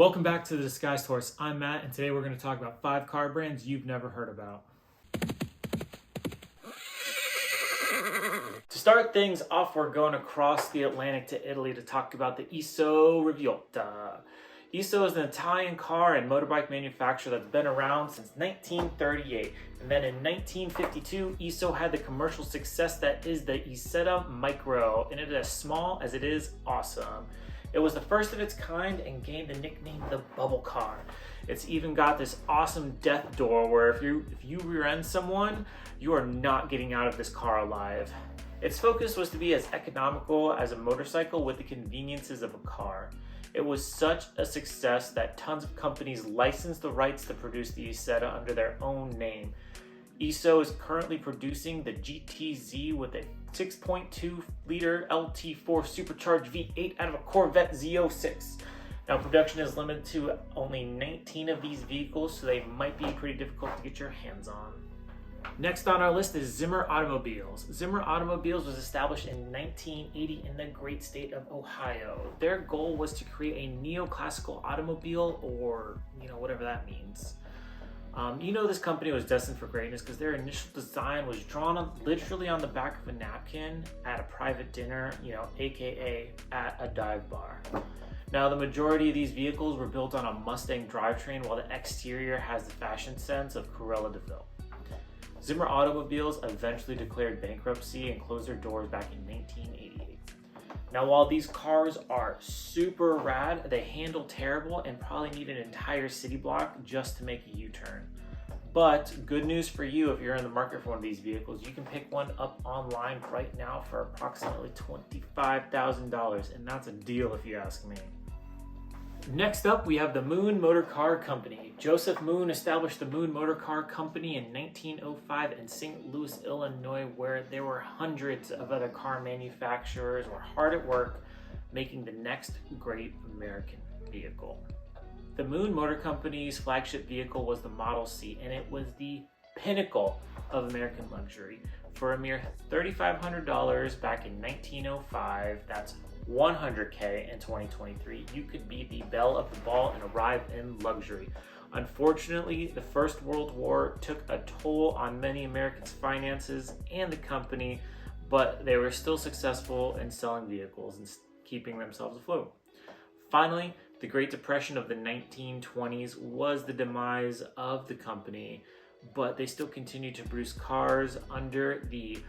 Welcome back to The Disguised Horse. I'm Matt, and today we're going to talk about 5 car brands you've never heard about. To start things off, we're going across the Atlantic to Italy to talk about the Iso Riviera. Iso is an Italian car and motorbike manufacturer that's been around since 1938. And then in 1952, Iso had the commercial success that is the Isetta Micro, and it is as small as it is awesome. It was the first of its kind and gained the nickname the Bubble Car. It's even got this awesome death door where if you rear end someone, you are not getting out of this car alive. Its focus was to be as economical as a motorcycle with the conveniences of a car. It was such a success that tons of companies licensed the rights to produce the Isetta under their own name. Iso is currently producing the GTZ with a 6.2 liter LT4 supercharged V8 out of a Corvette Z06. Now production is limited to only 19 of these vehicles, so they might be pretty difficult to get your hands on. Next on our list is Zimmer Automobiles. Zimmer Automobiles was established in 1980 in the great state of Ohio. Their goal was to create a neoclassical automobile, or whatever that means. This company was destined for greatness because their initial design was drawn literally on the back of a napkin at a private dinner, aka at a dive bar. Now, the majority of these vehicles were built on a Mustang drivetrain, while the exterior has the fashion sense of Cruella de Vil. Zimmer Automobiles eventually declared bankruptcy and closed their doors back in 1988. Now, while these cars are super rad, they handle terrible and probably need an entire city block just to make a U-turn. But good news for you, if you're in the market for one of these vehicles, you can pick one up online right now for approximately $25,000, and that's a deal if you ask me. Next up, we have the Moon Motor Car Company. Joseph Moon established the Moon Motor Car Company in 1905 in St. Louis, Illinois, where there were hundreds of other car manufacturers were hard at work making the next great American vehicle. The Moon Motor Company's flagship vehicle was the Model C, and it was the pinnacle of American luxury. For a mere $3,500 back in 1905, that's $100K in 2023, you could be the belle of the ball and arrive in luxury. Unfortunately, the First World War took a toll on many Americans' finances and the company, but they were still successful in selling vehicles and keeping themselves afloat. Finally, the Great Depression of the 1920s was the demise of the company, but they still continued to produce cars under the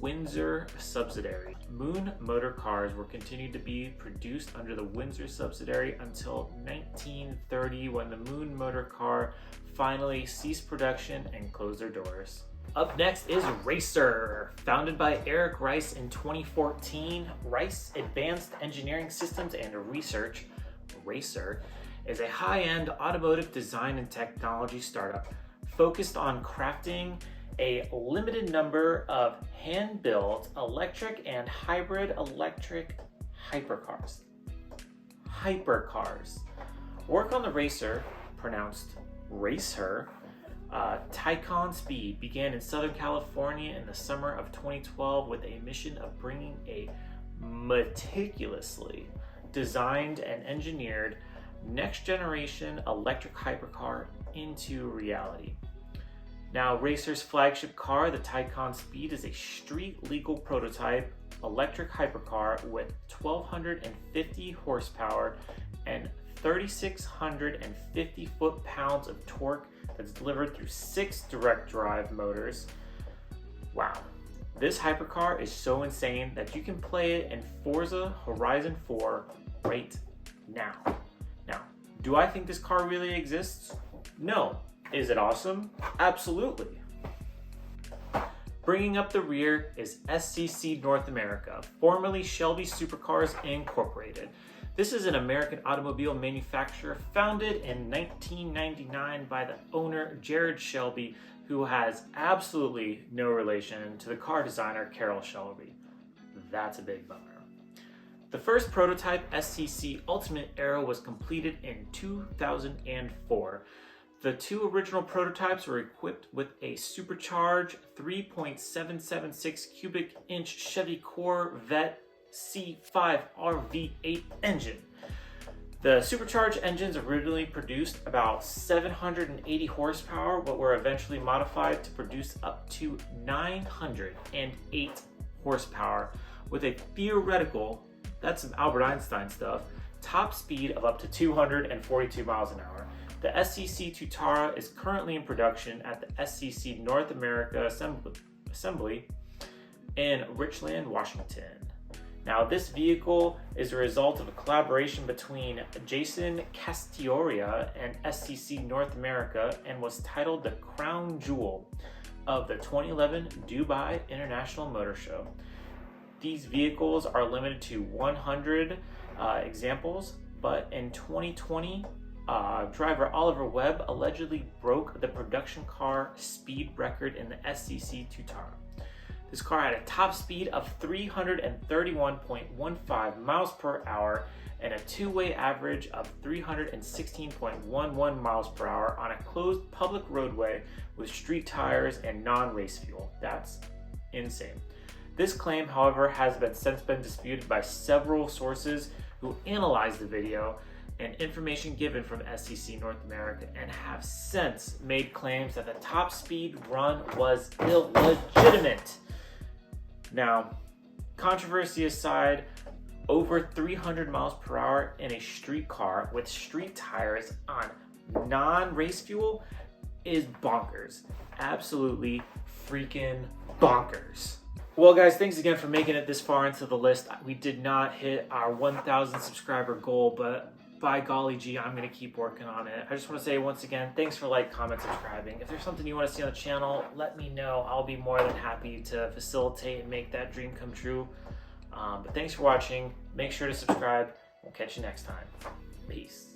Windsor subsidiary. Moon Motor Cars were continued to be produced under the Windsor subsidiary until 1930, when the Moon Motor Car finally ceased production and closed their doors. Up next is Racer. Founded by Eric Rice in 2014, Rice Advanced Engineering Systems and Research, Racer, is a high-end automotive design and technology startup focused on crafting a limited number of hand-built electric and hybrid electric hypercars. Work on the Racer, pronounced Racer, Taycan Speed began in Southern California in the summer of 2012 with a mission of bringing a meticulously designed and engineered next-generation electric hypercar into reality. Now, Racer's flagship car, the Taycan Speed, is a street-legal prototype electric hypercar with 1,250 horsepower and 3,650 foot-pounds of torque that's delivered through 6 direct-drive motors. Wow. This hypercar is so insane that you can play it in Forza Horizon 4 right now. Now, do I think this car really exists? No. Is it awesome? Absolutely. Bringing up the rear is SCC North America, formerly Shelby Supercars Incorporated. This is an American automobile manufacturer founded in 1999 by the owner Jared Shelby, who has absolutely no relation to the car designer Carroll Shelby. That's a big bummer. The first prototype SCC Ultimate Aero was completed in 2004. The 2 original prototypes were equipped with a supercharged 3.776 cubic inch Chevy Corvette C5 RV8 engine. The supercharged engines originally produced about 780 horsepower, but were eventually modified to produce up to 908 horsepower with a theoretical, that's some Albert Einstein stuff, top speed of up to 242 miles an hour. The SCC Tutara is currently in production at the SCC North America Assembly in Richland, Washington. Now, this vehicle is a result of a collaboration between Jason Castioria and SCC North America and was titled the Crown Jewel of the 2011 Dubai International Motor Show. These vehicles are limited to 100 examples, but in 2020, driver Oliver Webb allegedly broke the production car speed record in the SCC Tutara. This car had a top speed of 331.15 miles per hour and a two-way average of 316.11 miles per hour on a closed public roadway with street tires and non-race fuel. That's insane. This claim, however, has since been disputed by several sources who analyzed the video and information given from SCC North America and have since made claims that the top speed run was illegitimate. Now, controversy aside, over 300 miles per hour in a street car with street tires on non-race fuel is bonkers. Absolutely freaking bonkers. Well guys, thanks again for making it this far into the list. We did not hit our 1,000 subscriber goal, but by golly gee, I'm gonna keep working on it. I just wanna say once again, thanks for comment, subscribing. If there's something you wanna see on the channel, let me know. I'll be more than happy to facilitate and make that dream come true. But thanks for watching. Make sure to subscribe. We'll catch you next time. Peace.